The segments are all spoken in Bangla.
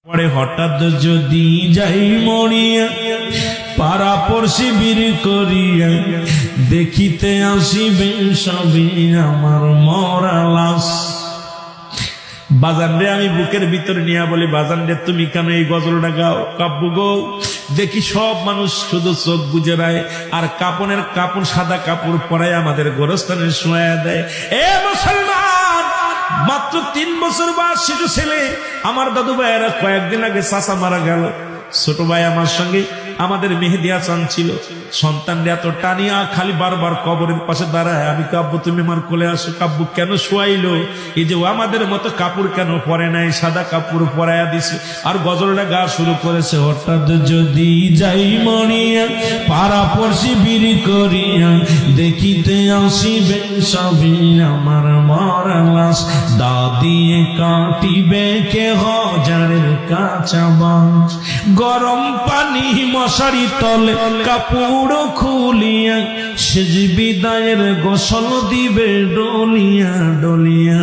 পরে হঠাৎ যদি যাই মরিয়া পাড়া পড়শি বীর করিয়া দেখিতে আসিবে সবে আমার মরা লাশ। বাজান রে আমি বুকের ভিতর নিয়ে বলি, বাজান রে তুমি কেন এই গজলটা গাও কাব্য গো? দেখি সব মানুষ শুধু চোখ বুজে রায় আর কাপড়ের কাপড় সাদা কাপড় পরায় আমাদের গোরস্থানে শোয়া দেয়। এ মুসলমান, মাত্র 3 বছর বয়স শিশু ছেলে আমার দাদু ভাইয়েরা কয়েকদিন আগে চাচা মারা গেল। ছোট ভাই আমার সঙ্গে আমাদের মেহেদি হাসান ছিল। সন্তানরা এত টানিয়া খালি বারবার কবরের পাশে দাঁড়ায়। আমি কাব্য তুমি আমার কোলে আসো। কাব্য কেন শোয়াইলো? এই যে আমাদের মতো কাপড় কেন পরে নাই, সাদা কাপড় পরাইয়া দিছে আর গজলটা গা শুরু করেছে। হঠাৎ যদি যাই মরিয়া পাড়া পড়শি বীর করিয়া দেখিতে আসিবে সবে আমার মরা লাশ। দা দিয়ে কাটিবে কে হাজারের কাঁচা বাঁশ। গরম পানি মশারি তলে কাপড় খুলিয়া সেজ বিদায়ের গোসল দিবে ডলিয়া ডলিয়া।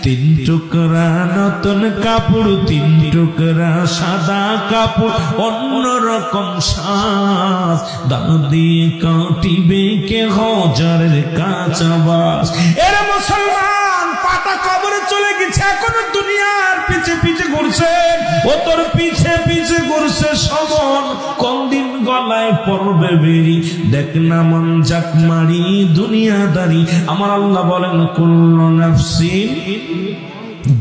3 টুকরা নতুন কাপড়, 3 টুকরা সাদা কাপড়, অন্যরকম সাজ। দাঁত দিয়ে কাটিবে কে হাজারের কাঁচা বাঁশ। এরা মুসলমান পাটা কবরে চলে গেছে, এখনো দুনিয়ার পিছে পিছে ঘুরছে। ও তোর পিছে পিছে ঘুরছে সমন, কোন দিন গলায় পড়বে বেরি। দেখ না মন জাক মারি দুনিয়াদারি। আমার আল্লাহ বলেন কুল্লু নাফসিন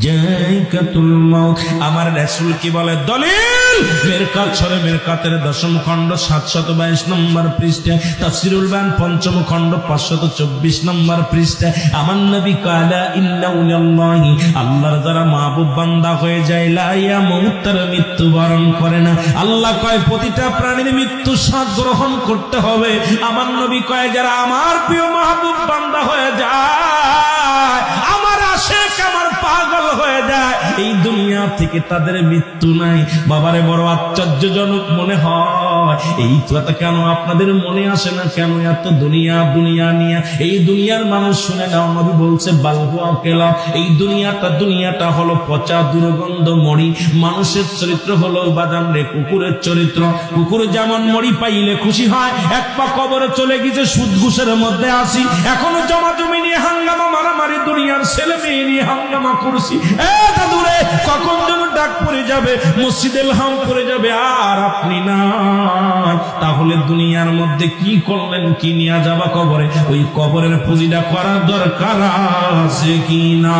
যায়কাতুল মাউত। আমার রাসূল কি বলে? দলিল মেরকাত সরে মেরকাতের 10ম খণ্ড 722 নম্বর পৃষ্ঠা, তাফসীরুল বায়ান 5ম খণ্ড 524 নম্বর পৃষ্ঠা। আমার নবী কালা ইন্নাল্লাহি, আল্লাহর যারা মাহবুব বান্দা হয়ে যায় লা ইয়ামুত, তার মৃত্যু বরণ করে না। আল্লাহ কয় প্রতিটা প্রাণীর মৃত্যু স্বাদ গ্রহণ করতে হবে। আমার নবী কয় যারা আমার প্রিয় মাহবুব বান্দা হয়ে যায়, আমার আশিক, আমার পাগল হয়ে যায়, এই দুনিয়া থেকে তাদের মৃত্যু নাই। বাবারে বড় আশ্চর্যজনক মনে হয়। এই কথা কেন আপনাদের মনে আসে না? কেন এত দুনিয়া দুনিয়া নিয়ে? এই দুনিয়ার মানুষ শুনে নাও, নবী বলছে বালহুয়া কেলা। এই দুনিয়াটা হলো পচা দুর্গন্ধ মরি। মানুষের চরিত্র হলো বাদাম রে কুকুরের চরিত্র। কুকুর যেমন মরি পাইলে খুশি হয়, এক পা কবরে চলে গেছে, সুদ ঘুষের মধ্যে আসি, এখনো জমা জমি নিয়ে হাঙ্গামা মারামারি, দুনিয়ার ছেলে মেয়ে নিয়ে হাঙ্গামা করছি। দাদুরে কখন যেন ডাক পড়ে যাবে, মসজিদে হাম করে যাবে, আর আপনি না। তাহলে দুনিয়ার মধ্যে কি করলেন, কি নিয়ে যাবা কবরে? ওই কবরের পুঁজিটা করার দরকার আছে কি না?